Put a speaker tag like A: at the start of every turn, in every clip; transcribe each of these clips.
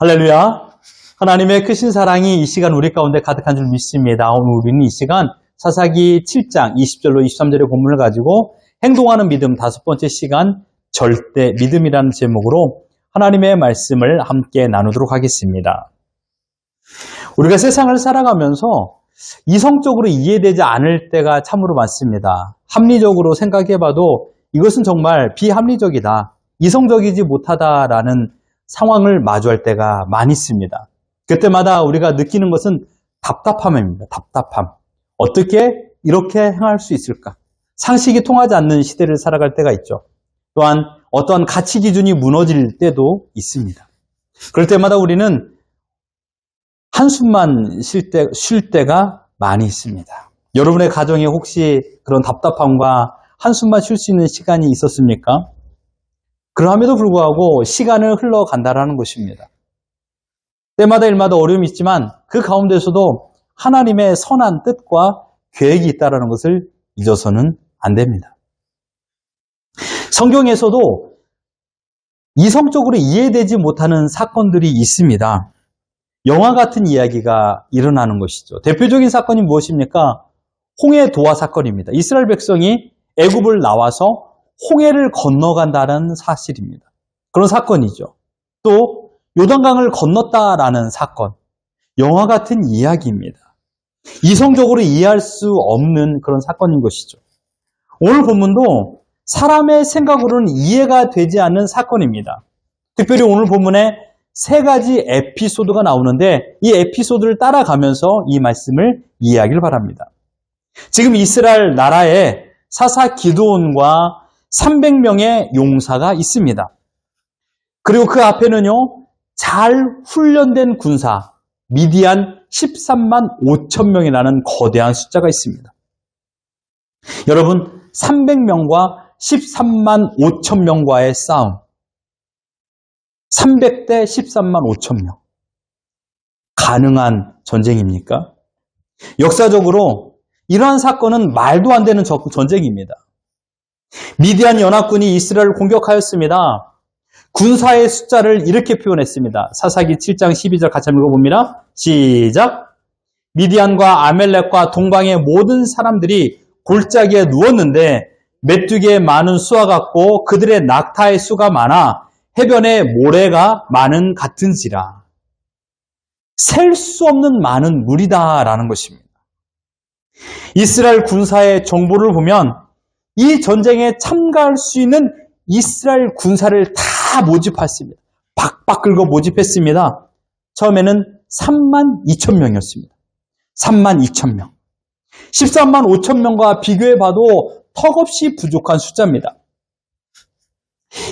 A: 할렐루야. 하나님의 크신 사랑이 이 시간 우리 가운데 가득한 줄 믿습니다. 오늘 우리는 이 시간 사사기 7장 20절로 23절의 본문을 가지고 행동하는 믿음 5번째 시간 절대 믿음이라는 제목으로 하나님의 말씀을 함께 나누도록 하겠습니다. 우리가 세상을 살아가면서 이성적으로 이해되지 않을 때가 참으로 많습니다. 합리적으로 생각해봐도 이것은 정말 비합리적이다. 이성적이지 못하다라는 상황을 마주할 때가 많이 있습니다. 그때마다 우리가 느끼는 것은 답답함입니다. 답답함. 어떻게 이렇게 행할 수 있을까? 상식이 통하지 않는 시대를 살아갈 때가 있죠. 또한 어떠한 가치 기준이 무너질 때도 있습니다. 그럴 때마다 우리는 한숨만 쉴 때가 많이 있습니다. 여러분의 가정에 혹시 그런 답답함과 한숨만 쉴 수 있는 시간이 있었습니까? 그럼에도 불구하고 시간을 흘러간다라는 것입니다. 때마다 일마다 어려움이 있지만 그 가운데서도 하나님의 선한 뜻과 계획이 있다는 것을 잊어서는 안 됩니다. 성경에서도 이성적으로 이해되지 못하는 사건들이 있습니다. 영화 같은 이야기가 일어나는 것이죠. 대표적인 사건이 무엇입니까? 홍해 도화 사건입니다. 이스라엘 백성이 애굽을 나와서 홍해를 건너간다는 사실입니다. 그런 사건이죠. 또 요단강을 건넜다라는 사건, 영화 같은 이야기입니다. 이성적으로 이해할 수 없는 그런 사건인 것이죠. 오늘 본문도 사람의 생각으로는 이해가 되지 않는 사건입니다. 특별히 오늘 본문에 3가지 에피소드가 나오는데 이 에피소드를 따라가면서 이 말씀을 이해하길 바랍니다. 지금 이스라엘 나라에 사사 기드온과 300명의 용사가 있습니다. 그리고 그 앞에는요, 잘 훈련된 군사, 미디안 13만 5천 명이라는 거대한 숫자가 있습니다. 여러분, 300명과 13만 5천 명과의 싸움. 300대 13만 5천 명. 가능한 전쟁입니까? 역사적으로 이러한 사건은 말도 안 되는 전쟁입니다. 미디안 연합군이 이스라엘을 공격하였습니다. 군사의 숫자를 이렇게 표현했습니다. 사사기 7장 12절 같이 한번 읽어봅니다. 시작! 미디안과 아멜렉과 동방의 모든 사람들이 골짜기에 누웠는데 메뚜기의 많은 수와 같고 그들의 낙타의 수가 많아 해변에 모래가 많은 같은지라. 셀 수 없는 많은 물이다라는 것입니다. 이스라엘 군사의 정보를 보면 이 전쟁에 참가할 수 있는 이스라엘 군사를 다 모집했습니다. 박박 긁어 모집했습니다. 처음에는 3만 2천 명이었습니다. 3만 2천 명. 13만 5천 명과 비교해봐도 턱없이 부족한 숫자입니다.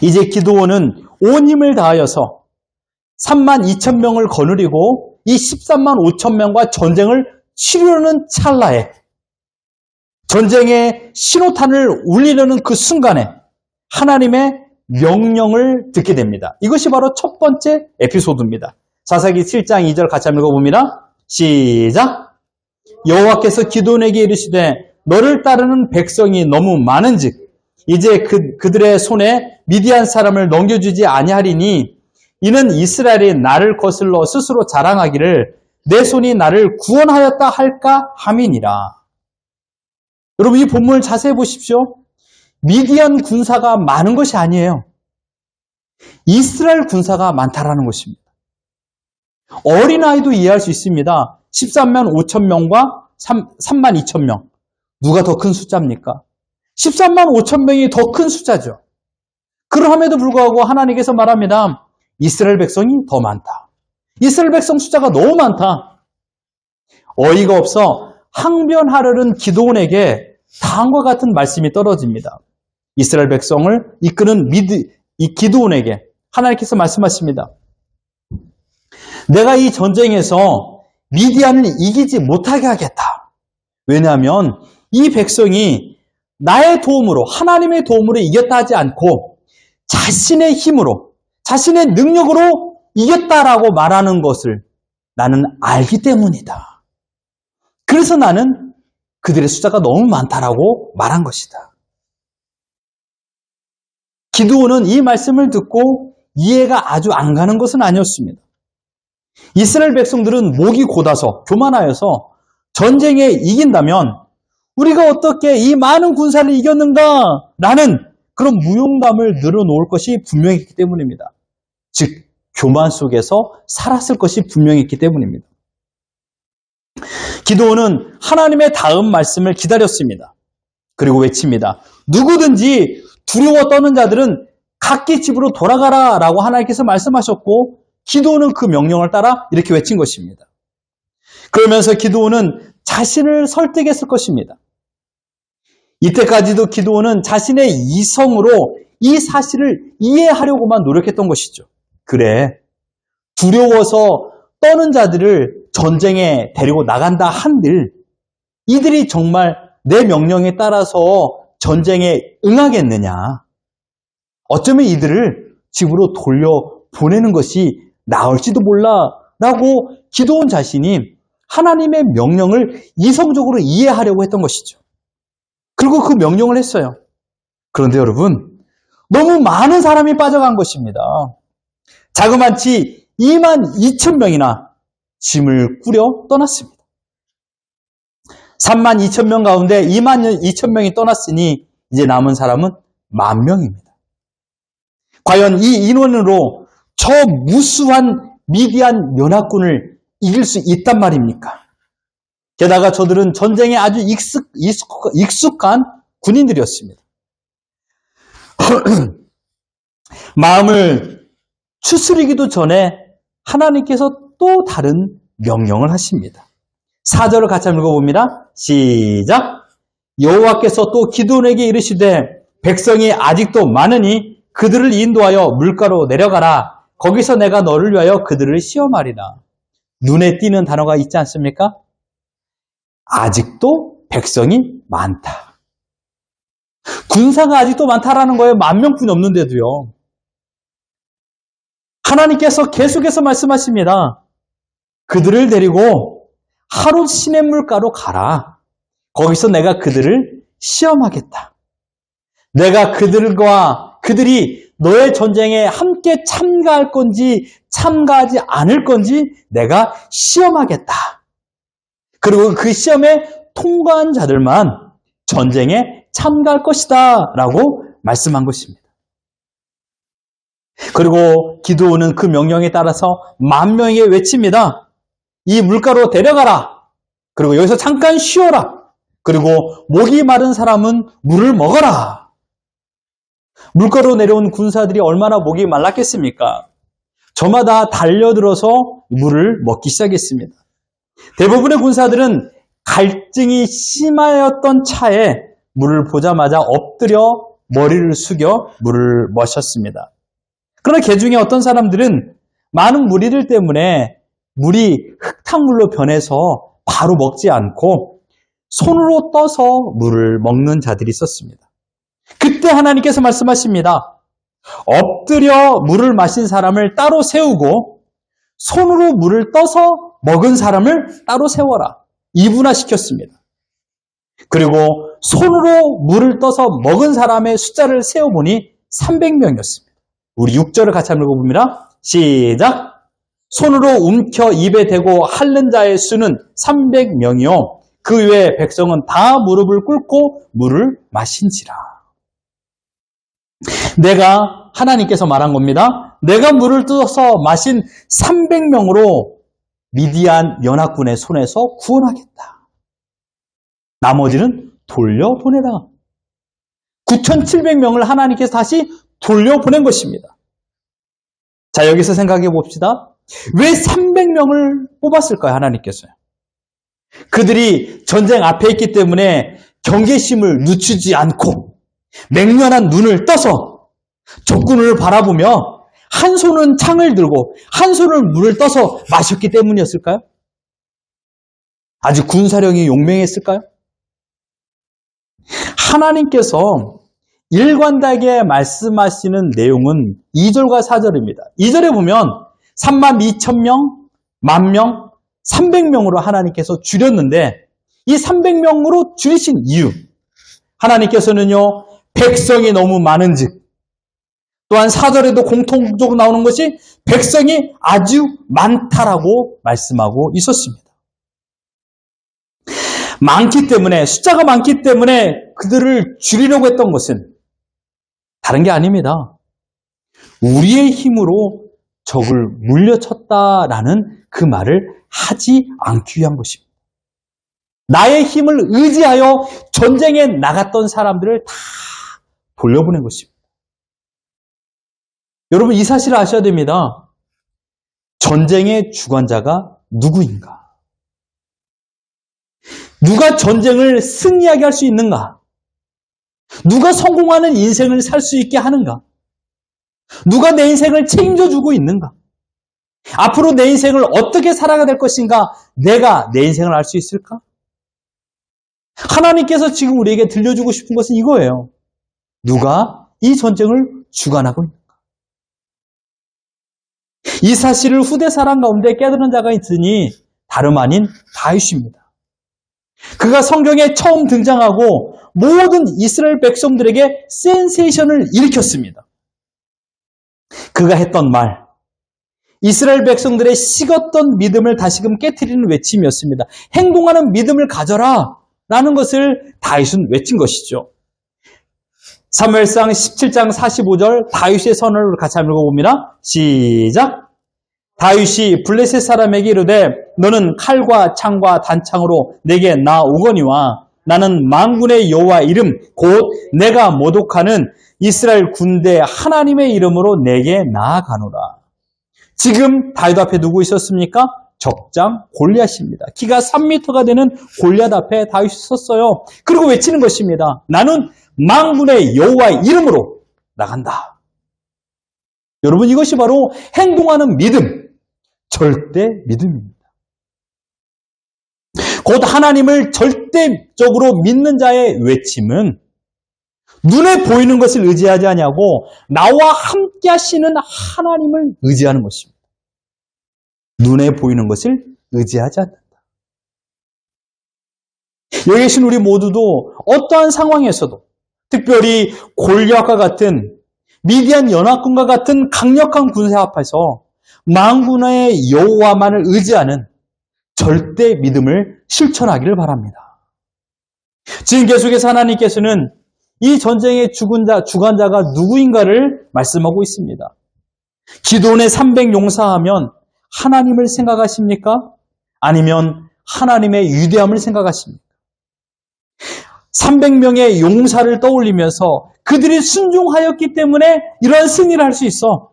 A: 이제 기드온은 온 힘을 다하여서 3만 2천 명을 거느리고 이 13만 5천 명과 전쟁을 치르려는 찰나에 전쟁의 신호탄을 울리려는 그 순간에 하나님의 명령을 듣게 됩니다. 이것이 바로 첫 번째 에피소드입니다. 사사기 7장 2절 같이 한번 읽어봅니다. 시작! 여호와께서 기드온에게 이르시되 너를 따르는 백성이 너무 많은즉 이제 그들의 손에 미디안 사람을 넘겨주지 아니하리니 이는 이스라엘이 나를 거슬러 스스로 자랑하기를 내 손이 나를 구원하였다 할까 함이니라. 여러분 이 본문을 자세히 보십시오. 미디안 군사가 많은 것이 아니에요. 이스라엘 군사가 많다라는 것입니다. 어린아이도 이해할 수 있습니다. 13만 5천 명과 3만 2천 명. 누가 더 큰 숫자입니까? 13만 5천 명이 더 큰 숫자죠. 그럼에도 불구하고 하나님께서 말합니다. 이스라엘 백성이 더 많다. 이스라엘 백성 숫자가 너무 많다. 어이가 없어 항변하려는 기드온에게 다음과 같은 말씀이 떨어집니다. 이스라엘 백성을 이끄는 이 기드온에게 하나님께서 말씀하십니다. 내가 이 전쟁에서 미디안을 이기지 못하게 하겠다. 왜냐하면 이 백성이 나의 도움으로 하나님의 도움으로 이겼다 하지 않고 자신의 힘으로 자신의 능력으로 이겼다라고 말하는 것을 나는 알기 때문이다. 그래서 나는 그들의 숫자가 너무 많다라고 말한 것이다. 기드온은 이 말씀을 듣고 이해가 아주 안 가는 것은 아니었습니다. 이스라엘 백성들은 목이 곧아서 교만하여서 전쟁에 이긴다면 우리가 어떻게 이 많은 군사를 이겼는가? 라는 그런 무용담을 늘어놓을 것이 분명했기 때문입니다. 즉, 교만 속에서 살았을 것이 분명했기 때문입니다. 기드온은 하나님의 다음 말씀을 기다렸습니다. 그리고 외칩니다. 누구든지 두려워 떠는 자들은 각기 집으로 돌아가라 라고 하나님께서 말씀하셨고 기드온은 그 명령을 따라 이렇게 외친 것입니다. 그러면서 기드온은 자신을 설득했을 것입니다. 이때까지도 기드온은 자신의 이성으로 이 사실을 이해하려고만 노력했던 것이죠. 그래, 두려워서 떠는 자들을 전쟁에 데리고 나간다 한들 이들이 정말 내 명령에 따라서 전쟁에 응하겠느냐? 어쩌면 이들을 집으로 돌려보내는 것이 나을지도 몰라 라고 기드온 자신이 하나님의 명령을 이성적으로 이해하려고 했던 것이죠. 그리고 그 명령을 했어요. 그런데 여러분, 너무 많은 사람이 빠져간 것입니다. 자그마치 22,000명이나 짐을 꾸려 떠났습니다. 32,000명 가운데 22,000명이 떠났으니 이제 남은 사람은 10,000명입니다. 과연 이 인원으로 저 무수한 미디안 연합군을 이길 수 있단 말입니까? 게다가 저들은 전쟁에 아주 익숙한 군인들이었습니다. 마음을 추스리기도 전에 하나님께서 또 다른 명령을 하십니다. 4절을 같이 한번 읽어봅니다. 시작! 여호와께서 또 기드온에게 이르시되 백성이 아직도 많으니 그들을 인도하여 물가로 내려가라. 거기서 내가 너를 위하여 그들을 시험하리라. 눈에 띄는 단어가 있지 않습니까? 아직도 백성이 많다. 군사가 아직도 많다라는 거예요. 10,000명뿐이 없는데도요. 하나님께서 계속해서 말씀하십니다. 그들을 데리고 하루 시냇물가로 가라. 거기서 내가 그들을 시험하겠다. 내가 그들이 너의 전쟁에 함께 참가할 건지 참가하지 않을 건지 내가 시험하겠다. 그리고 그 시험에 통과한 자들만 전쟁에 참가할 것이다 라고 말씀한 것입니다. 그리고 기드온은 그 명령에 따라서 10,000명에게 외칩니다. 이 물가로 데려가라. 그리고 여기서 잠깐 쉬어라. 그리고 목이 마른 사람은 물을 먹어라. 물가로 내려온 군사들이 얼마나 목이 말랐겠습니까? 저마다 달려들어서 물을 먹기 시작했습니다. 대부분의 군사들은 갈증이 심하였던 차에 물을 보자마자 엎드려 머리를 숙여 물을 마셨습니다. 그러나 그 중에 어떤 사람들은 많은 무리들 때문에 물이 흙탕물로 변해서 바로 먹지 않고 손으로 떠서 물을 먹는 자들이 있었습니다. 그때 하나님께서 말씀하십니다. 엎드려 물을 마신 사람을 따로 세우고 손으로 물을 떠서 먹은 사람을 따로 세워라. 이분화시켰습니다. 그리고 손으로 물을 떠서 먹은 사람의 숫자를 세어보니 300명이었습니다. 우리 6절을 같이 한번 읽어봅니다. 시작! 손으로 움켜 입에 대고 핥는 자의 수는 300명이요. 그 외에 백성은 다 무릎을 꿇고 물을 마신지라. 내가 하나님께서 말한 겁니다. 내가 물을 떠서 마신 300명으로 미디안 연합군의 손에서 구원하겠다. 나머지는 돌려보내라. 9,700명을 하나님께서 다시 돌려보낸 것입니다. 자, 여기서 생각해 봅시다. 왜 300명을 뽑았을까요, 하나님께서요? 그들이 전쟁 앞에 있기 때문에 경계심을 늦추지 않고 맹렬한 눈을 떠서 적군을 바라보며 한 손은 창을 들고 한 손은 물을 떠서 마셨기 때문이었을까요? 아주 군사력이 용맹했을까요? 하나님께서 일관되게 말씀하시는 내용은 2절과 4절입니다. 2절에 보면 32,000명, 10,000명, 300명으로 하나님께서 줄였는데 이 300명으로 줄이신 이유, 하나님께서는요, 백성이 너무 많은즉 또한 4절에도 공통적으로 나오는 것이 백성이 아주 많다라고 말씀하고 있었습니다. 많기 때문에, 숫자가 많기 때문에 그들을 줄이려고 했던 것은 다른 게 아닙니다. 우리의 힘으로 적을 물려쳤다라는 그 말을 하지 않기 위한 것입니다. 나의 힘을 의지하여 전쟁에 나갔던 사람들을 다 돌려보낸 것입니다. 여러분, 이 사실을 아셔야 됩니다. 전쟁의 주관자가 누구인가? 누가 전쟁을 승리하게 할 수 있는가? 누가 성공하는 인생을 살 수 있게 하는가? 누가 내 인생을 책임져주고 있는가? 앞으로 내 인생을 어떻게 살아가야 될 것인가? 내가 내 인생을 알 수 있을까? 하나님께서 지금 우리에게 들려주고 싶은 것은 이거예요. 누가 이 전쟁을 주관하고 있는가? 이 사실을 후대 사람 가운데 깨달은 자가 있으니 다름 아닌 다윗입니다. 그가 성경에 처음 등장하고 모든 이스라엘 백성들에게 센세이션을 일으켰습니다. 그가 했던 말, 이스라엘 백성들의 식었던 믿음을 다시금 깨트리는 외침이었습니다. 행동하는 믿음을 가져라 라는 것을 다윗은 외친 것이죠. 사무엘상 17장 45절 다윗의 선언을 같이 한번 읽어봅니다. 시작! 다윗이 블레셋 사람에게 이르되 너는 칼과 창과 단창으로 내게 나오거니와 나는 만군의 여호와 이름 곧 내가 모독하는 이스라엘 군대 하나님의 이름으로 내게 나아가노라. 지금 다윗 앞에 누구 있었습니까? 적장 골리앗입니다. 키가 3m가 되는 골리앗 앞에 다윗이 섰어요. 그리고 외치는 것입니다. 나는 만군의 여호와의 이름으로 나간다. 여러분, 이것이 바로 행동하는 믿음, 절대 믿음입니다. 곧 하나님을 절대적으로 믿는 자의 외침은 눈에 보이는 것을 의지하지 아니하고 나와 함께 하시는 하나님을 의지하는 것입니다. 눈에 보이는 것을 의지하지 않는다. 여기 계신 우리 모두도 어떠한 상황에서도 특별히 골리앗과 같은 미디안 연합군과 같은 강력한 군세 앞에서 만군의 여호와만을 의지하는 절대 믿음을 실천하기를 바랍니다. 지금 계속해서 하나님께서는 이 전쟁의 주관자가 누구인가를 말씀하고 있습니다. 기도원의 300 용사하면 하나님을 생각하십니까? 아니면 하나님의 위대함을 생각하십니까? 300명의 용사를 떠올리면서 그들이 순종하였기 때문에 이러한 승리를 할 수 있어.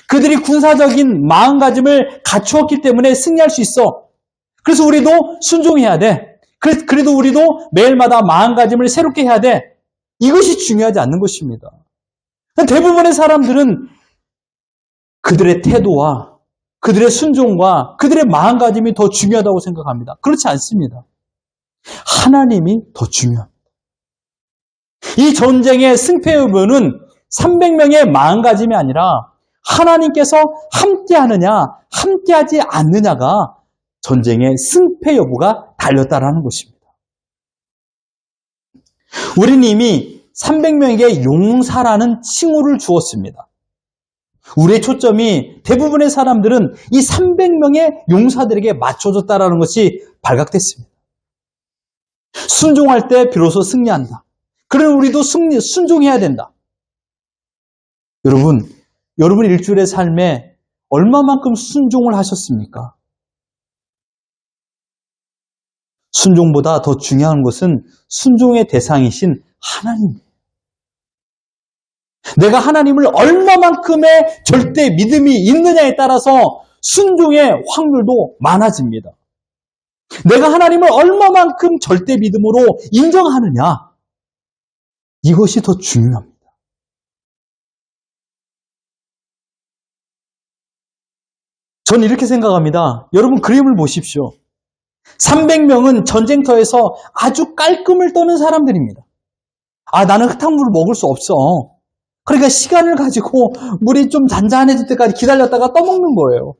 A: 그들이 군사적인 마음가짐을 갖추었기 때문에 승리할 수 있어. 그래서 우리도 순종해야 돼. 그래도 우리도 매일마다 마음가짐을 새롭게 해야 돼. 이것이 중요하지 않는 것입니다. 대부분의 사람들은 그들의 태도와 그들의 순종과 그들의 마음가짐이 더 중요하다고 생각합니다. 그렇지 않습니다. 하나님이 더 중요합니다. 이 전쟁의 승패 여부는 300명의 마음가짐이 아니라 하나님께서 함께하느냐, 함께하지 않느냐가 전쟁의 승패 여부가 달렸다라는 것입니다. 우리는 이미 300명에게 용사라는 칭호를 주었습니다. 우리의 초점이 대부분의 사람들은 이 300명의 용사들에게 맞춰졌다라는 것이 발각됐습니다. 순종할 때 비로소 승리한다. 그러면 우리도 순종해야 된다. 여러분 일주일의 삶에 얼마만큼 순종을 하셨습니까? 순종보다 더 중요한 것은 순종의 대상이신 하나님이에요. 내가 하나님을 얼마만큼의 절대 믿음이 있느냐에 따라서 순종의 확률도 많아집니다. 내가 하나님을 얼마만큼 절대 믿음으로 인정하느냐, 이것이 더 중요합니다. 저는 이렇게 생각합니다. 여러분 그림을 보십시오. 300명은 전쟁터에서 아주 깔끔을 떠는 사람들입니다. 나는 흙탕물을 먹을 수 없어. 그러니까 시간을 가지고 물이 좀 잔잔해질 때까지 기다렸다가 떠먹는 거예요.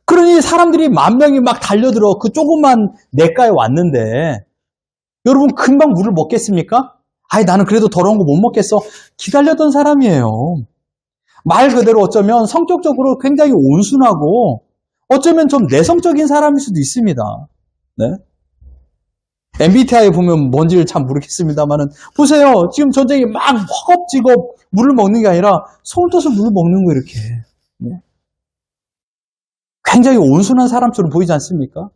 A: 그러니 사람들이 10,000명이 막 달려들어 그 조그만 냇가에 왔는데 여러분 금방 물을 먹겠습니까? 아이, 나는 그래도 더러운 거 못 먹겠어. 기다렸던 사람이에요. 말 그대로 어쩌면 성격적으로 굉장히 온순하고 어쩌면 좀 내성적인 사람일 수도 있습니다. 네? MBTI 보면 뭔지를 참 모르겠습니다만은 보세요. 지금 전쟁이 막 허겁지겁 물을 먹는 게 아니라 손을 떠서 물을 먹는 거 이렇게. 네? 굉장히 온순한 사람처럼 보이지 않습니까?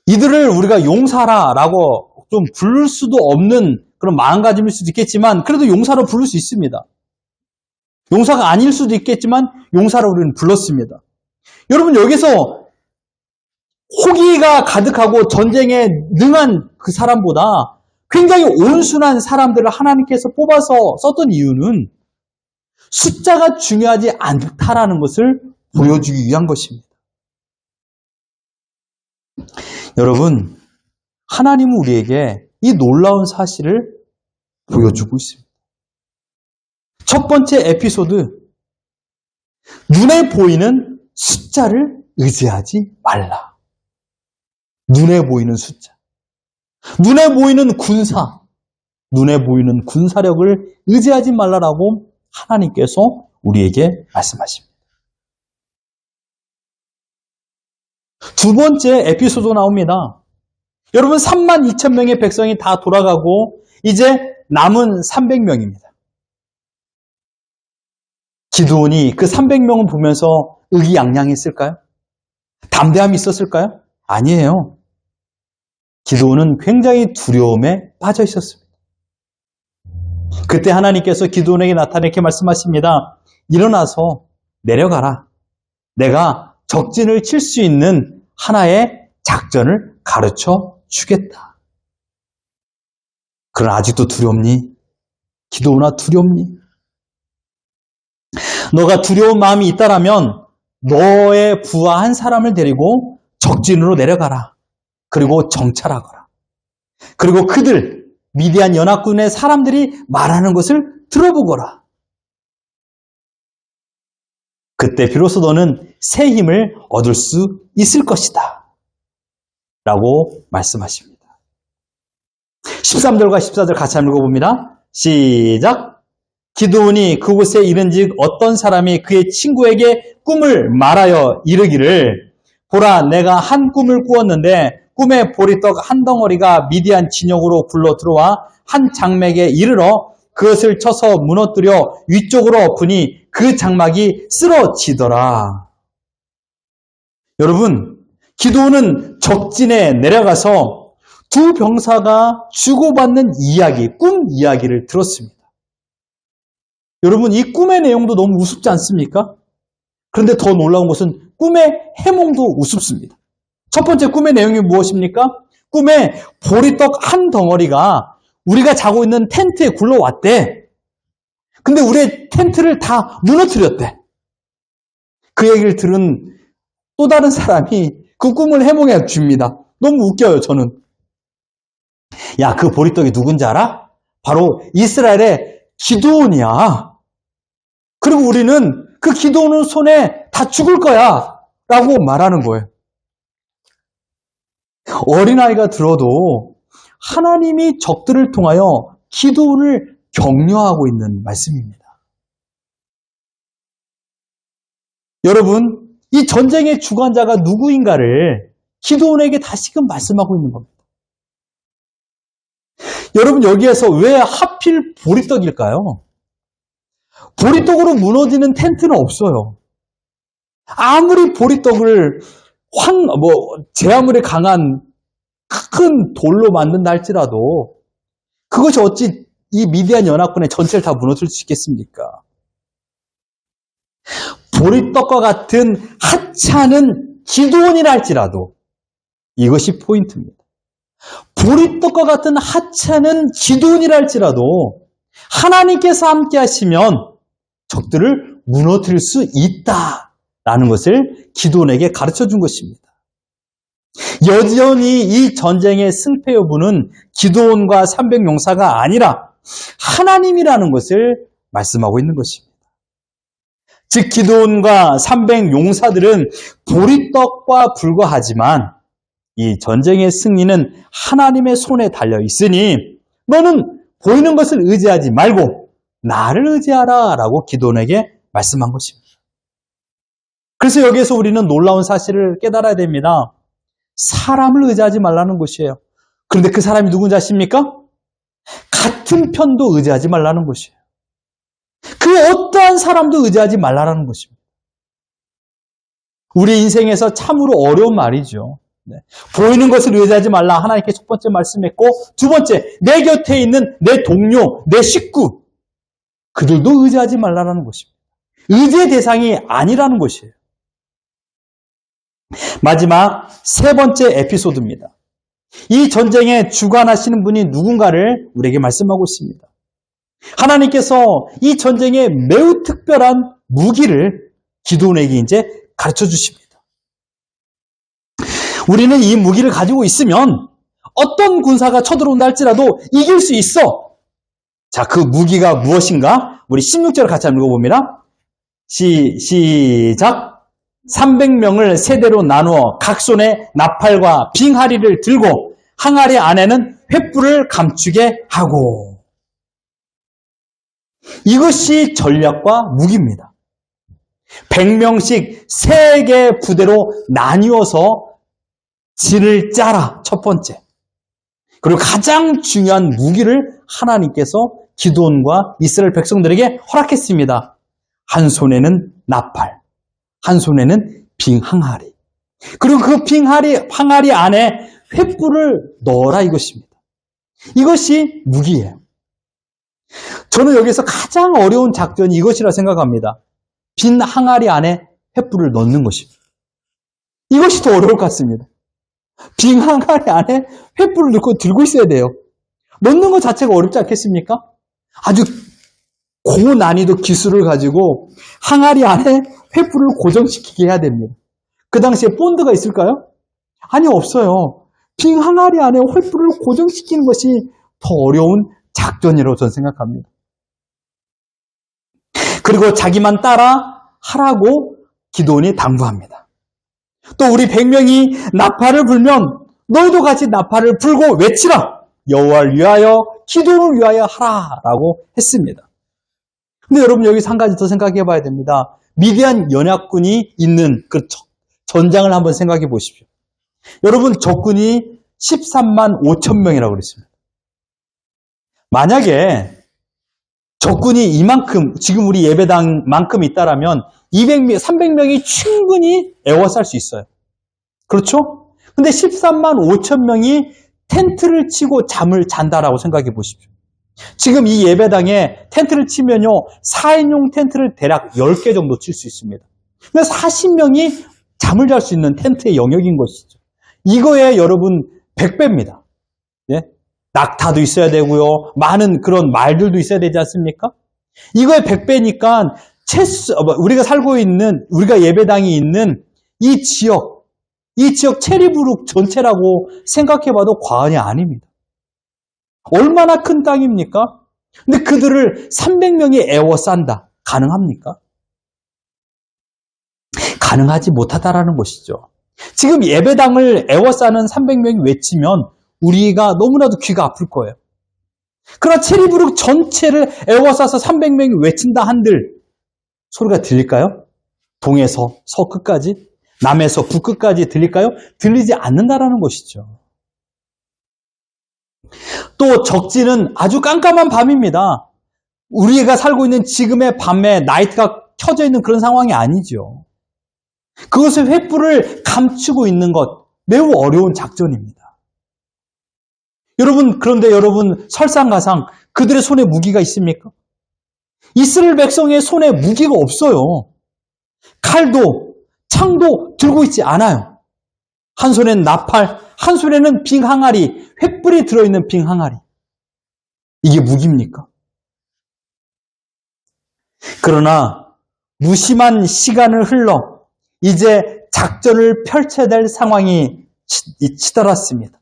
A: 이들을 우리가 용사라라고 좀 부를 수도 없는 그런 마음가짐일 수도 있겠지만 그래도 용사로 부를 수 있습니다. 용사가 아닐 수도 있겠지만 용사로 우리는 불렀습니다. 여러분 여기서 호기가 가득하고 전쟁에 능한 그 사람보다 굉장히 온순한 사람들을 하나님께서 뽑아서 썼던 이유는 숫자가 중요하지 않다라는 것을 보여주기 위한 것입니다. 여러분, 하나님은 우리에게 이 놀라운 사실을 보여주고 있습니다. 첫 번째 에피소드, 눈에 보이는 숫자를 의지하지 말라. 눈에 보이는 숫자. 눈에 보이는 군사. 눈에 보이는 군사력을 의지하지 말라라고 하나님께서 우리에게 말씀하십니다. 두 번째 에피소드 나옵니다. 여러분 32,000명의 백성이 다 돌아가고 이제 남은 300명입니다. 기드온이 그 300명을 보면서 의기양양했을까요? 담대함이 있었을까요? 아니에요. 기드온은 굉장히 두려움에 빠져 있었습니다. 그때 하나님께서 기드온에게 나타나 이렇게 말씀하십니다. 일어나서 내려가라. 내가 적진을 칠 수 있는 하나의 작전을 가르쳐 주겠다. 그러나 아직도 두렵니? 기드온아 두렵니? 너가 두려운 마음이 있다라면 너의 부하 한 사람을 데리고 적진으로 내려가라. 그리고 정찰하거라. 그리고 그들 미디안 연합군의 사람들이 말하는 것을 들어보거라. 그때 비로소 너는 새 힘을 얻을 수 있을 것이다. 라고 말씀하십니다. 13절과 14절 같이 한번 읽어봅니다. 시작! 기드온이 그곳에 이른즉 어떤 사람이 그의 친구에게 꿈을 말하여 이르기를 보라 내가 한 꿈을 꾸었는데 꿈에 보리떡 한 덩어리가 미디안 진영으로 굴러 들어와 한 장막에 이르러 그것을 쳐서 무너뜨려 위쪽으로 엎으니 그 장막이 쓰러지더라. 여러분, 기드온은 적진에 내려가서 두 병사가 주고받는 이야기, 꿈 이야기를 들었습니다. 여러분, 이 꿈의 내용도 너무 우습지 않습니까? 그런데 더 놀라운 것은 꿈의 해몽도 우습습니다. 첫 번째 꿈의 내용이 무엇입니까? 꿈에 보리떡 한 덩어리가 우리가 자고 있는 텐트에 굴러왔대. 근데 우리의 텐트를 다 무너뜨렸대. 그 얘기를 들은 또 다른 사람이 그 꿈을 해몽해 줍니다. 너무 웃겨요, 저는. 야, 그 보리떡이 누군지 알아? 바로 이스라엘의 기드온이야. 그리고 우리는 그 기드온 손에 다 죽을 거야. 라고 말하는 거예요. 어린아이가 들어도 하나님이 적들을 통하여 기드온을 격려하고 있는 말씀입니다. 여러분, 이 전쟁의 주관자가 누구인가를 기드온에게 다시금 말씀하고 있는 겁니다. 여러분, 여기에서 왜 하필 보리떡일까요? 보리떡으로 무너지는 텐트는 없어요. 아무리 보리떡을 제 아무리 강한 큰 돌로 만든다 할지라도 그것이 어찌 이 미디안 연합군의 전체를 다 무너뜨릴 수 있겠습니까? 보리떡과 같은 하찮은 기드온이라 할지라도 이것이 포인트입니다. 보리떡과 같은 하찮은 기드온이라 할지라도 하나님께서 함께 하시면 적들을 무너뜨릴 수 있다라는 것을 기드온에게 가르쳐 준 것입니다. 여전히 이 전쟁의 승패 여부는 기드온과 300용사가 아니라 하나님이라는 것을 말씀하고 있는 것입니다. 즉 기드온과 300용사들은 보리떡과 불과하지만 이 전쟁의 승리는 하나님의 손에 달려 있으니 너는 보이는 것을 의지하지 말고 나를 의지하라 라고 기드온에게 말씀한 것입니다. 그래서 여기에서 우리는 놀라운 사실을 깨달아야 됩니다. 사람을 의지하지 말라는 것이에요. 그런데 그 사람이 누군지 아십니까? 같은 편도 의지하지 말라는 것이에요. 그 어떠한 사람도 의지하지 말라는 것입니다. 우리 인생에서 참으로 어려운 말이죠. 네. 보이는 것을 의지하지 말라. 하나님께 첫 번째 말씀했고, 두 번째, 내 곁에 있는 내 동료, 내 식구, 그들도 의지하지 말라는 것입니다. 의지의 대상이 아니라는 것이에요. 마지막 세 번째 에피소드입니다. 이 전쟁에 주관하시는 분이 누군가를 우리에게 말씀하고 있습니다. 하나님께서 이 전쟁에 매우 특별한 무기를 기드온에게 이제 가르쳐 주십니다. 우리는 이 무기를 가지고 있으면 어떤 군사가 쳐들어온다 할지라도 이길 수 있어. 자, 그 무기가 무엇인가? 우리 16절을 같이 한번 읽어봅니다. 시작. 300명을 세대로 나누어 각 손에 나팔과 빙하리를 들고 항아리 안에는 횃불을 감추게 하고. 이것이 전략과 무기입니다. 100명씩 3개 부대로 나뉘어서 진을 짜라. 첫 번째. 그리고 가장 중요한 무기를 하나님께서 기드온과 이스라엘 백성들에게 허락했습니다. 한 손에는 나팔, 한 손에는 빙항아리. 그리고 그 항아리 안에 횃불을 넣어라 이것입니다. 이것이 무기예요. 저는 여기서 가장 어려운 작전이 이것이라 생각합니다. 빈 항아리 안에 횃불을 넣는 것입니다. 이것이 더 어려울 것 같습니다. 빈 항아리 안에 횃불을 넣고 들고 있어야 돼요. 넣는 것 자체가 어렵지 않겠습니까? 아주 고난이도 기술을 가지고 항아리 안에 횃불을 고정시키게 해야 됩니다. 그 당시에 본드가 있을까요? 아니, 없어요. 빈 항아리 안에 횃불을 고정시키는 것이 더 어려운 작전이라고 저는 생각합니다. 그리고 자기만 따라 하라고 기드온이 당부합니다. 또 우리 100명이 나팔을 불면 너희도 같이 나팔을 불고 외치라. 여호와를 위하여 기드온을 위하여 하라라고 했습니다. 근데 여러분 여기서 한 가지 더 생각해 봐야 됩니다. 미디안 연합군이 있는 그 전장을 한번 생각해 보십시오. 여러분 적군이 13만 5천 명이라고 그랬습니다. 만약에 적군이 이만큼, 지금 우리 예배당만큼 있다라면 200명, 300명이 충분히 에워쌀 수 있어요. 그렇죠? 근데 13만 5천 명이 텐트를 치고 잠을 잔다라고 생각해 보십시오. 지금 이 예배당에 텐트를 치면요, 4인용 텐트를 대략 10개 정도 칠 수 있습니다. 그래서 40명이 잠을 잘 수 있는 텐트의 영역인 것이죠. 이거에 여러분 100배입니다. 예? 낙타도 있어야 되고요. 많은 그런 말들도 있어야 되지 않습니까? 이거에 100배니까 우리가 살고 있는, 우리가 예배당이 있는 이 지역 체리브룩 전체라고 생각해봐도 과언이 아닙니다. 얼마나 큰 땅입니까? 근데 그들을 300명이 에워싼다. 가능합니까? 가능하지 못하다라는 것이죠. 지금 예배당을 에워싸는 300명이 외치면 우리가 너무나도 귀가 아플 거예요. 그러나 체리브룩 전체를 에워싸서 300명이 외친다 한들 소리가 들릴까요? 동에서 서끝까지, 남에서 북끝까지 들릴까요? 들리지 않는다라는 것이죠. 또 적지는 아주 깜깜한 밤입니다. 우리가 살고 있는 지금의 밤에 나이트가 켜져 있는 그런 상황이 아니죠. 그것을 횃불을 감추고 있는 것, 매우 어려운 작전입니다. 여러분, 그런데 여러분 설상가상 그들의 손에 무기가 있습니까? 이스라엘 백성의 손에 무기가 없어요. 칼도 창도 들고 있지 않아요. 한 손에는 나팔, 한 손에는 빙항아리, 횃불이 들어있는 빙항아리. 이게 무기입니까? 그러나 무심한 시간을 흘러 이제 작전을 펼쳐야 될 상황이 치달았습니다.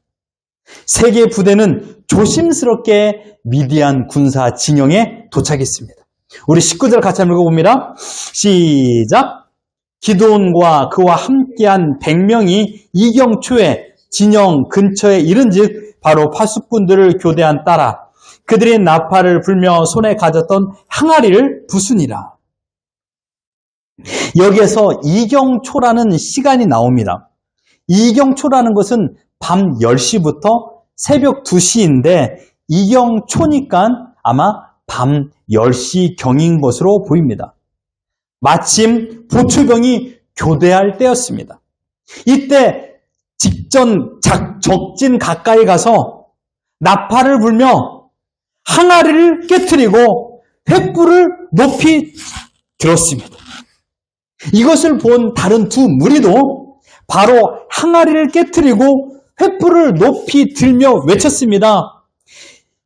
A: 세 개의 부대는 조심스럽게 미디안 군사 진영에 도착했습니다. 우리 19절 같이 한번 읽어봅니다. 시작! 기드온과 그와 함께한 100명이 이경 초에 진영 근처에 이른즉 바로 파수꾼들을 교대한 따라 그들이 나팔을 불며 손에 가졌던 항아리를 부수니라. 여기에서 이경초라는 시간이 나옵니다. 이경초라는 것은 밤 10시부터 새벽 2시인데 이경초니까 아마 밤 10시 경인 것으로 보입니다. 마침 보초병이 교대할 때였습니다. 이때 적진 가까이 가서 나팔을 불며 항아리를 깨트리고 횃불을 높이 들었습니다. 이것을 본 다른 두 무리도 바로 항아리를 깨트리고 횃불을 높이 들며 외쳤습니다.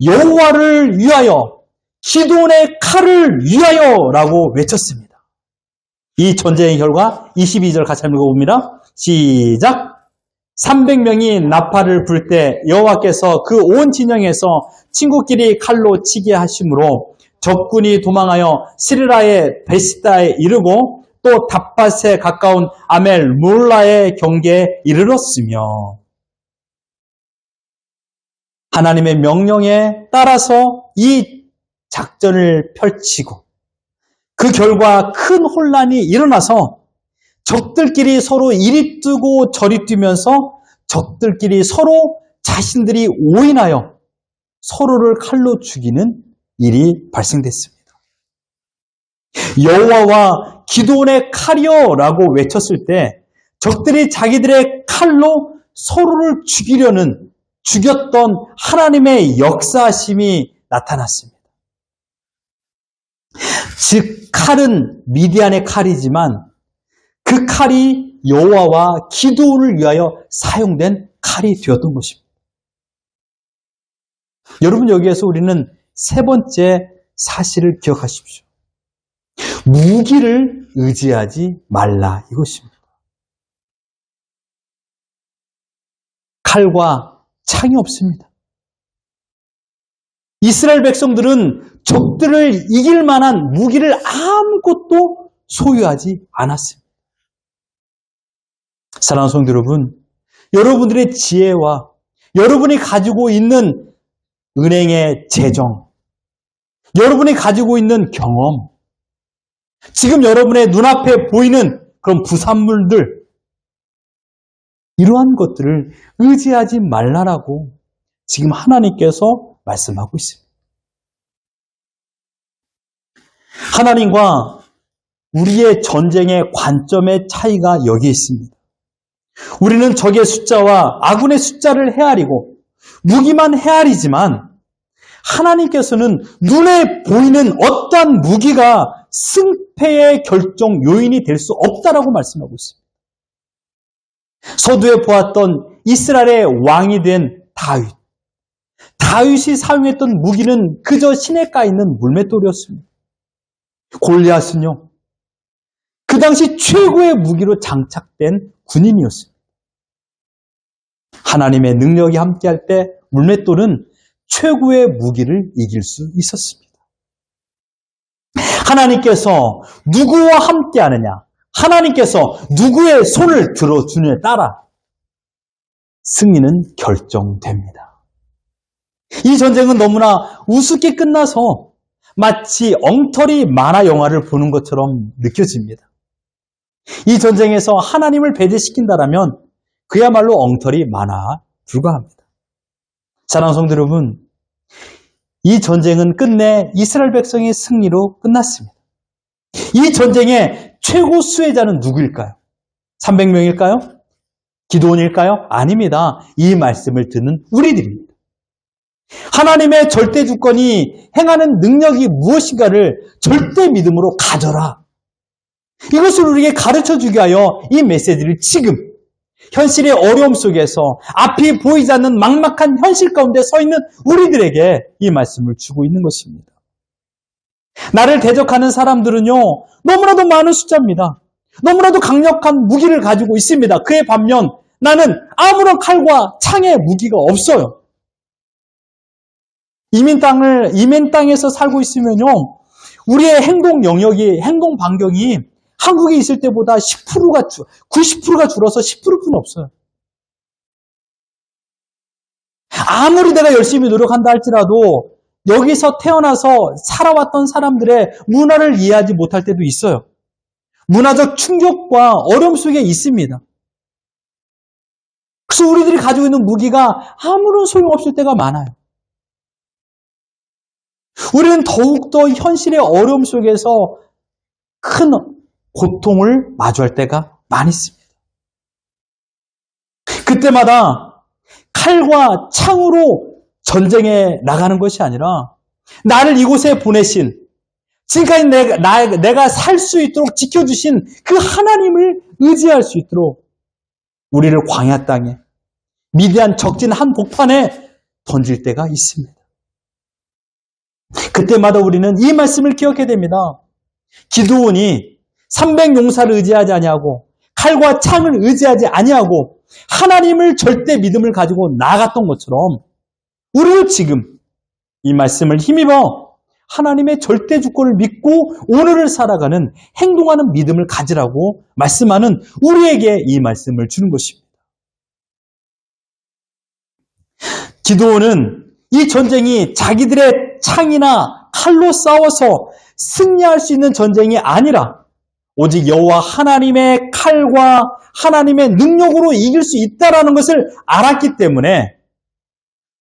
A: 여호와를 위하여, 기드온의 칼을 위하여 라고 외쳤습니다. 이 전쟁의 결과 22절 같이 한번 읽어봅니다. 시작! 300명이 나팔을 불 때 여호와께서 그 온 진영에서 친구끼리 칼로 치게 하심으로 적군이 도망하여 시르라의 베시다에 이르고 또 답밭에 가까운 아멜 몰라의 경계에 이르렀으며 하나님의 명령에 따라서 이 작전을 펼치고 그 결과 큰 혼란이 일어나서 적들끼리 서로 이리 뛰고 저리 뛰면서 적들끼리 서로 자신들이 오인하여 서로를 칼로 죽이는 일이 발생됐습니다. 여호와와 기드온의 칼이여 라고 외쳤을 때 적들이 자기들의 칼로 서로를 죽였던 하나님의 역사심이 나타났습니다. 즉 칼은 미디안의 칼이지만 그 칼이 여호와와 기드온을 위하여 사용된 칼이 되었던 것입니다. 여러분, 여기에서 우리는 세 번째 사실을 기억하십시오. 무기를 의지하지 말라 이것입니다. 칼과 창이 없습니다. 이스라엘 백성들은 적들을 이길 만한 무기를 아무것도 소유하지 않았습니다. 사랑하는 성도 여러분, 여러분들의 지혜와 여러분이 가지고 있는 은행의 재정, 여러분이 가지고 있는 경험, 지금 여러분의 눈앞에 보이는 그런 부산물들, 이러한 것들을 의지하지 말라라고 지금 하나님께서 말씀하고 있습니다. 하나님과 우리의 전쟁의 관점의 차이가 여기에 있습니다. 우리는 적의 숫자와 아군의 숫자를 헤아리고 무기만 헤아리지만 하나님께서는 눈에 보이는 어떠한 무기가 승패의 결정 요인이 될 수 없다라고 말씀하고 있습니다. 서두에 보았던 이스라엘의 왕이 된 다윗. 다윗이 사용했던 무기는 그저 시냇가에 있는 물맷돌이었습니다. 골리앗은요, 그 당시 최고의 무기로 장착된 군인이었습니다. 하나님의 능력이 함께할 때 물맷돌은 최고의 무기를 이길 수 있었습니다. 하나님께서 누구와 함께하느냐, 하나님께서 누구의 손을 들어주느냐에 따라 승리는 결정됩니다. 이 전쟁은 너무나 우습게 끝나서 마치 엉터리 만화 영화를 보는 것처럼 느껴집니다. 이 전쟁에서 하나님을 배제시킨다라면 그야말로 엉터리 만화에 불과합니다. 사랑하는 성도 여러분, 이 전쟁은 끝내 이스라엘 백성의 승리로 끝났습니다. 이 전쟁의 최고 수혜자는 누구일까요? 300명일까요? 기드온일까요? 아닙니다. 이 말씀을 듣는 우리들입니다. 하나님의 절대 주권이 행하는 능력이 무엇인가를 절대 믿음으로 가져라. 이것을 우리에게 가르쳐주기 위하여 이 메시지를 지금 현실의 어려움 속에서 앞이 보이지 않는 막막한 현실 가운데 서 있는 우리들에게 이 말씀을 주고 있는 것입니다. 나를 대적하는 사람들은요, 너무나도 많은 숫자입니다. 너무나도 강력한 무기를 가지고 있습니다. 그에 반면 나는 아무런 칼과 창의 무기가 없어요. 이민 땅에서 살고 있으면요, 우리의 행동 영역이, 행동 반경이 한국에 있을 때보다 90%가 줄어서 10%뿐이 없어요. 아무리 내가 열심히 노력한다 할지라도 여기서 태어나서 살아왔던 사람들의 문화를 이해하지 못할 때도 있어요. 문화적 충격과 어려움 속에 있습니다. 그래서 우리들이 가지고 있는 무기가 아무런 소용없을 때가 많아요. 우리는 더욱더 현실의 어려움 속에서 큰 고통을 마주할 때가 많이 있습니다. 그때마다 칼과 창으로 전쟁에 나가는 것이 아니라 나를 이곳에 보내신, 지금까지 내가 살 수 있도록 지켜주신 그 하나님을 의지할 수 있도록 우리를 광야 땅에 미디안 적진 한복판에 던질 때가 있습니다. 그때마다 우리는 이 말씀을 기억해야 됩니다. 기드온이 300용사를 의지하지 아니하고 칼과 창을 의지하지 아니하고 하나님을 절대 믿음을 가지고 나아갔던 것처럼 우리도 지금 이 말씀을 힘입어 하나님의 절대 주권을 믿고 오늘을 살아가는, 행동하는 믿음을 가지라고 말씀하는 우리에게 이 말씀을 주는 것입니다. 기드온은 이 전쟁이 자기들의 창이나 칼로 싸워서 승리할 수 있는 전쟁이 아니라 오직 여호와 하나님의 칼과 하나님의 능력으로 이길 수 있다는 것을 알았기 때문에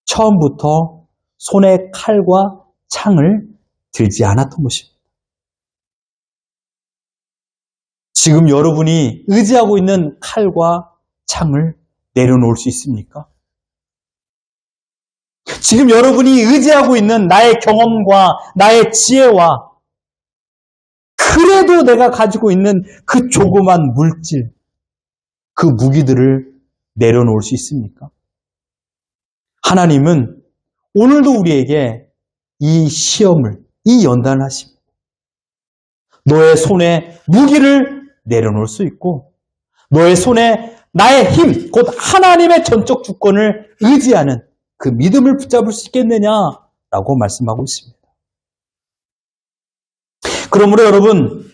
A: 처음부터 손에 칼과 창을 들지 않았던 것입니다. 지금 여러분이 의지하고 있는 칼과 창을 내려놓을 수 있습니까? 지금 여러분이 의지하고 있는 나의 경험과 나의 지혜와 그래도 내가 가지고 있는 그 조그만 물질, 그 무기들을 내려놓을 수 있습니까? 하나님은 오늘도 우리에게 이 시험을, 이 연단을 하십니다. 너의 손에 무기를 내려놓을 수 있고 너의 손에 나의 힘, 곧 하나님의 전적 주권을 의지하는 그 믿음을 붙잡을 수 있겠느냐라고 말씀하고 있습니다. 그러므로 여러분,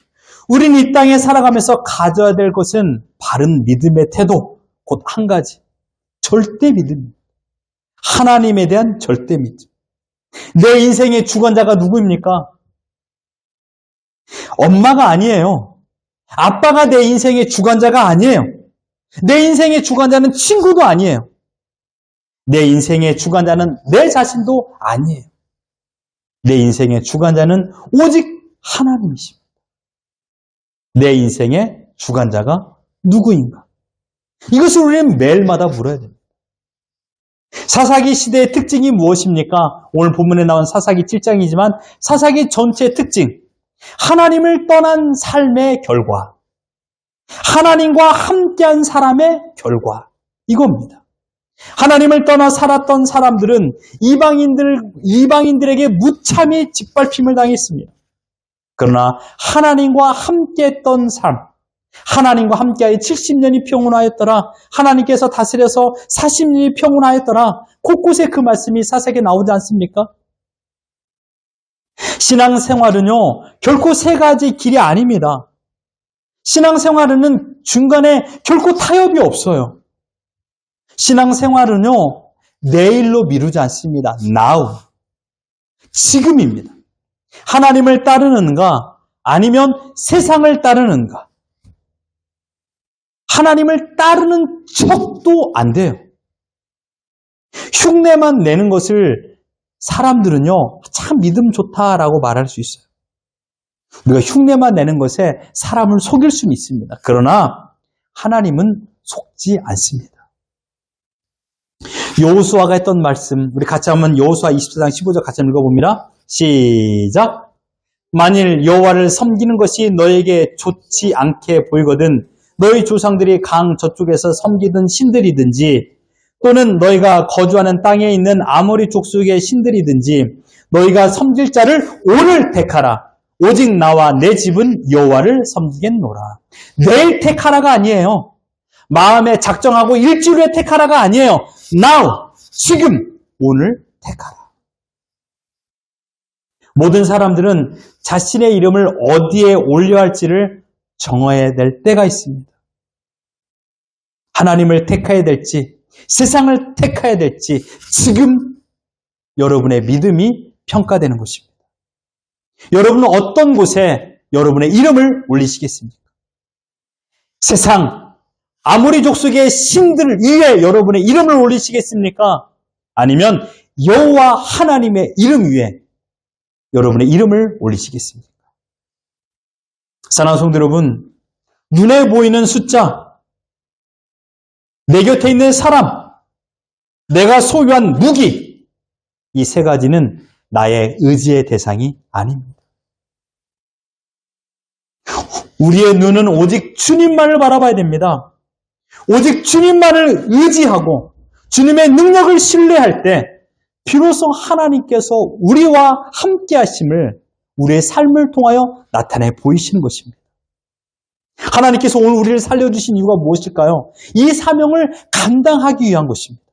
A: 우리는 이 땅에 살아가면서 가져야 될 것은 바른 믿음의 태도, 곧 한 가지, 절대 믿음입니다. 하나님에 대한 절대 믿음. 내 인생의 주관자가 누구입니까? 엄마가 아니에요. 아빠가 내 인생의 주관자가 아니에요. 내 인생의 주관자는 친구도 아니에요. 내 인생의 주관자는 내 자신도 아니에요. 내 인생의 주관자는 오직 하나님이십니다. 내 인생의 주관자가 누구인가? 이것을 우리는 매일마다 물어야 됩니다. 사사기 시대의 특징이 무엇입니까? 오늘 본문에 나온 사사기 7장이지만 사사기 전체의 특징, 하나님을 떠난 삶의 결과, 하나님과 함께한 사람의 결과, 이겁니다. 하나님을 떠나 살았던 사람들은 이방인들에게 무참히 짓밟힘을 당했습니다. 그러나 하나님과 함께했던 삶, 하나님과 함께하여 70년이 평온하였더라, 하나님께서 다스려서 40년이 평온하였더라, 곳곳에 그 말씀이 사사기에 나오지 않습니까? 신앙생활은요, 결코 세 가지 길이 아닙니다. 신앙생활은 중간에 결코 타협이 없어요. 신앙생활은요, 내일로 미루지 않습니다. now, 지금입니다. 하나님을 따르는가 아니면 세상을 따르는가. 하나님을 따르는 척도 안 돼요. 흉내만 내는 것을 사람들은요, 참 믿음 좋다라고 말할 수 있어요. 우리가 흉내만 내는 것에 사람을 속일 수는 있습니다. 그러나 하나님은 속지 않습니다. 여호수아가 했던 말씀, 우리 같이 한번 여호수아 24장 15절 같이 읽어봅니다. 시작. 만일 여호와를 섬기는 것이 너에게 좋지 않게 보이거든 너희 조상들이 강 저쪽에서 섬기던 신들이든지 또는 너희가 거주하는 땅에 있는 아모리 족속의 신들이든지 너희가 섬길 자를 오늘 택하라. 오직 나와 내 집은 여호와를 섬기겠노라. 내일 택하라가 아니에요. 마음에 작정하고 일주일 후에 택하라가 아니에요. now, 지금, 오늘 택하라. 모든 사람들은 자신의 이름을 어디에 올려야 할지를 정해야 될 때가 있습니다. 하나님을 택해야 될지 세상을 택해야 될지 지금 여러분의 믿음이 평가되는 것입니다. 여러분은 어떤 곳에 여러분의 이름을 올리시겠습니까? 세상, 아무리 족속의 신들 위에 여러분의 이름을 올리시겠습니까? 아니면 여호와 하나님의 이름 위에 여러분의 이름을 올리시겠습니까? 사랑하는 성도 여러분, 눈에 보이는 숫자, 내 곁에 있는 사람, 내가 소유한 무기, 이 세 가지는 나의 의지의 대상이 아닙니다. 우리의 눈은 오직 주님만을 바라봐야 됩니다. 오직 주님만을 의지하고 주님의 능력을 신뢰할 때 비로소 하나님께서 우리와 함께 하심을 우리의 삶을 통하여 나타내 보이시는 것입니다. 하나님께서 오늘 우리를 살려주신 이유가 무엇일까요? 이 사명을 감당하기 위한 것입니다.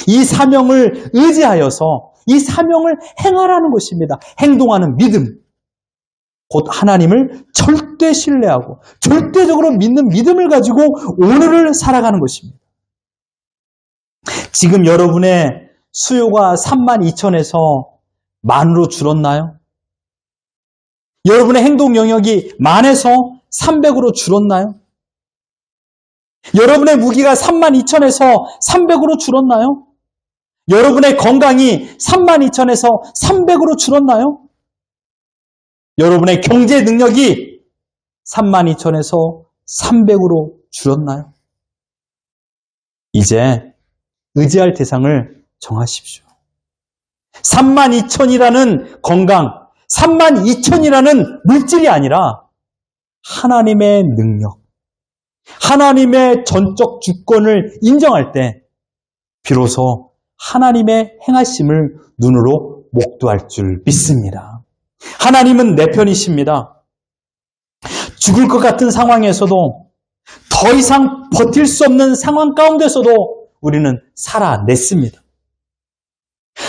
A: 이 사명을 의지하여서 이 사명을 행하라는 것입니다. 행동하는 믿음, 곧 하나님을 절대 신뢰하고 절대적으로 믿는 믿음을 가지고 오늘을 살아가는 것입니다. 지금 여러분의 수요가 32,000에서 만으로 줄었나요? 여러분의 행동 영역이 만에서 300으로 줄었나요? 여러분의 무기가 32,000에서 300으로 줄었나요? 여러분의 건강이 32,000에서 300으로 줄었나요? 여러분의 경제 능력이 32,000에서 300으로 줄었나요? 이제 의지할 대상을 정하십시오. 32,000이라는 건강, 32,000이라는 물질이 아니라 하나님의 능력, 하나님의 전적 주권을 인정할 때 비로소 하나님의 행하심을 눈으로 목도할 줄 믿습니다. 하나님은 내 편이십니다. 죽을 것 같은 상황에서도 더 이상 버틸 수 없는 상황 가운데서도 우리는 살아냈습니다.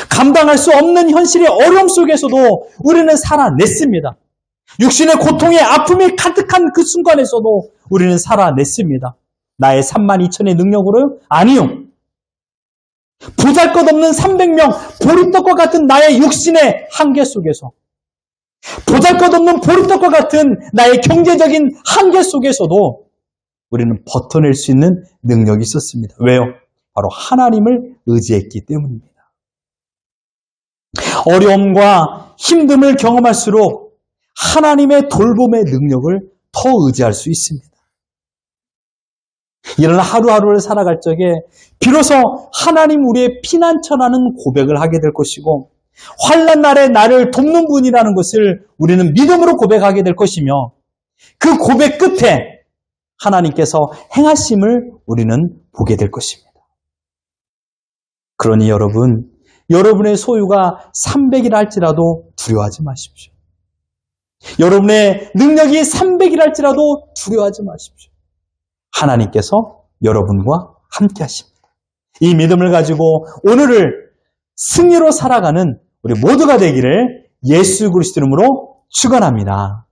A: 감당할 수 없는 현실의 어려움 속에서도 우리는 살아냈습니다. 육신의 고통에 아픔이 가득한 그 순간에서도 우리는 살아냈습니다. 나의 32,000의 능력으로요? 아니요. 보잘것없는 300명 보리떡과 같은 나의 육신의 한계 속에서, 보잘것없는 보리떡과 같은 나의 경제적인 한계 속에서도 우리는 버텨낼 수 있는 능력이 있었습니다. 왜요? 바로 하나님을 의지했기 때문입니다. 어려움과 힘듦을 경험할수록 하나님의 돌봄의 능력을 더 의지할 수 있습니다. 이런 하루하루를 살아갈 적에 비로소 하나님 우리의 피난처라는 고백을 하게 될 것이고, 환난 날에 나를 돕는 분이라는 것을 우리는 믿음으로 고백하게 될 것이며, 그 고백 끝에 하나님께서 행하심을 우리는 보게 될 것입니다. 그러니 여러분, 여러분의 소유가 300이라 할지라도 두려워하지 마십시오. 여러분의 능력이 300이라 할지라도 두려워하지 마십시오. 하나님께서 여러분과 함께 하십니다. 이 믿음을 가지고 오늘을 승리로 살아가는 우리 모두가 되기를 예수 그리스도 이름으로 축원합니다.